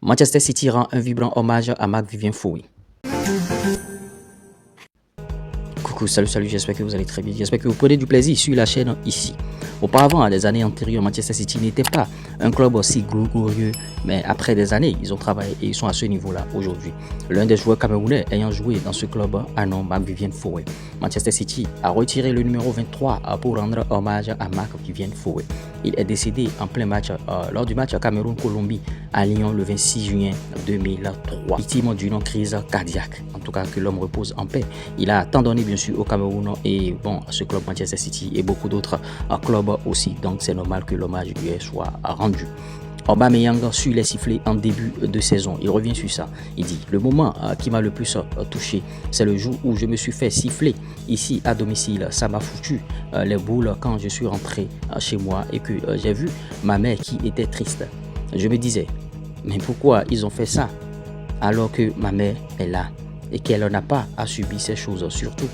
Manchester City rend un vibrant hommage à Marc-Vivien Foé. Coucou, salut, j'espère que vous allez très bien. J'espère que vous prenez du plaisir sur la chaîne ici. Auparavant, à des années antérieures, Manchester City n'était pas un club aussi glorieux, mais après des années, ils ont travaillé et ils sont à ce niveau-là aujourd'hui. L'un des joueurs camerounais ayant joué dans ce club a nom Marc-Vivien Foé. Manchester City a retiré le numéro 23 pour rendre hommage à Marc-Vivien Foé. Il est décédé en plein match lors du match Cameroun-Colombie à Lyon le 26 juin 2003, victime d'une crise cardiaque. En tout cas, que l'homme repose en paix. Il a tant donné bien sûr au Cameroun et bon, à ce club Manchester City et beaucoup d'autres clubs aussi. Donc c'est normal que l'hommage lui soit rendu. Aubameyang sur les sifflets en début de saison. Il revient sur ça. Il dit: le moment qui m'a le plus touché, c'est le jour où je me suis fait siffler ici à domicile. Ça m'a foutu les boules quand je suis rentré chez moi et que j'ai vu ma mère qui était triste. Je me disais, mais pourquoi ils ont fait ça alors que ma mère est là et qu'elle n'a pas à subir ces choses, surtout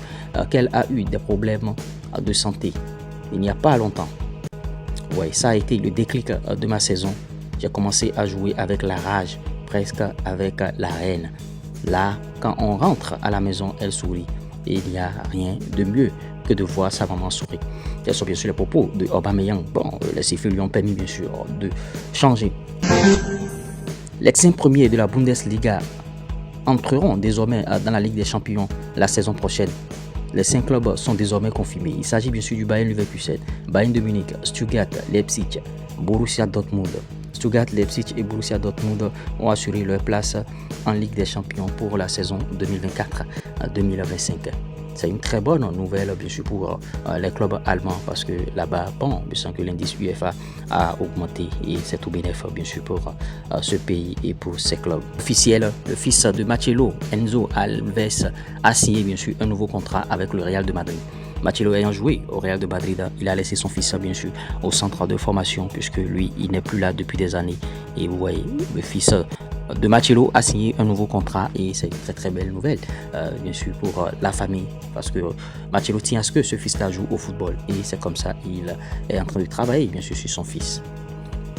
qu'elle a eu des problèmes de santé il n'y a pas longtemps. Ouais, ça a été le déclic de ma saison. J'ai commencé à jouer avec la rage, presque avec la haine. Là, quand on rentre à la maison, elle sourit. Et il n'y a rien de mieux que de voir sa maman sourire. Quels sont bien sûr les propos de Aubameyang. Bon, les sifflets lui ont permis bien sûr de changer. Les 5 premiers de la Bundesliga entreront désormais dans la Ligue des Champions la saison prochaine. Les 5 clubs sont désormais confirmés. Il s'agit bien sûr du Bayern Leverkusen, Bayern de Munich, Stuttgart, Leipzig, Borussia Dortmund. Stuttgart, Leipzig et Borussia Dortmund ont assuré leur place en Ligue des Champions pour la saison 2024-2025. C'est une très bonne nouvelle bien sûr pour les clubs allemands parce que là-bas, bon, je sens que l'indice UEFA a augmenté et c'est tout bénéfice bien sûr pour ce pays et pour ces clubs. Officiel, le fils de Marcelo, Enzo Alves, a signé bien sûr un nouveau contrat avec le Real de Madrid. Marcelo ayant joué au Real de Madrid, il a laissé son fils bien sûr au centre de formation puisque lui, il n'est plus là depuis des années. Et vous voyez, le fils de Marcelo a signé un nouveau contrat et c'est une très belle nouvelle bien sûr pour la famille parce que Marcelo tient à ce que ce fils-là joue au football et c'est comme ça il est en train de travailler bien sûr sur son fils.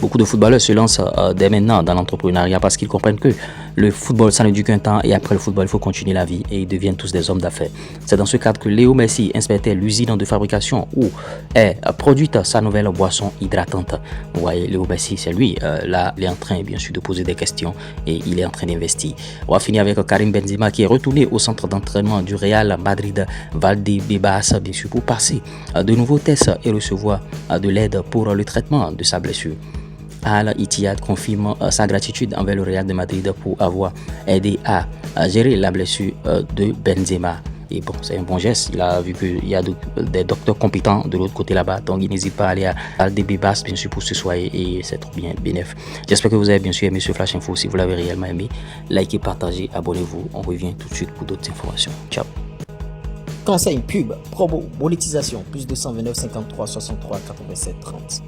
Beaucoup de footballeurs se lancent dès maintenant dans l'entrepreneuriat parce qu'ils comprennent que le football, ça ne dure qu'un temps et après le football, il faut continuer la vie et ils deviennent tous des hommes d'affaires. C'est dans ce cadre que Léo Messi inspectait l'usine de fabrication où est produite sa nouvelle boisson hydratante. Vous voyez, Léo Messi, c'est lui. Là, il est en train, bien sûr, de poser des questions et il est en train d'investir. On va finir avec Karim Benzema qui est retourné au centre d'entraînement du Real Madrid Valdebebas, bien sûr, pour passer de nouveaux tests et recevoir de l'aide pour le traitement de sa blessure. Al-Ittihad confirme sa gratitude envers le Real de Madrid pour avoir aidé à gérer la blessure de Benzema. Et bon, c'est un bon geste. Il a vu qu'il y a des docteurs compétents de l'autre côté là-bas. Donc, il n'hésite pas à aller à Valdebebas, bien sûr, pour se soigner. Et c'est trop bien, bénéf. J'espère que vous avez bien sûr aimé ce Flash Info. Si vous l'avez réellement aimé, likez, partagez, abonnez-vous. On revient tout de suite pour d'autres informations. Ciao. Conseil, pub, promo, monétisation, plus 229 53 63 87 30.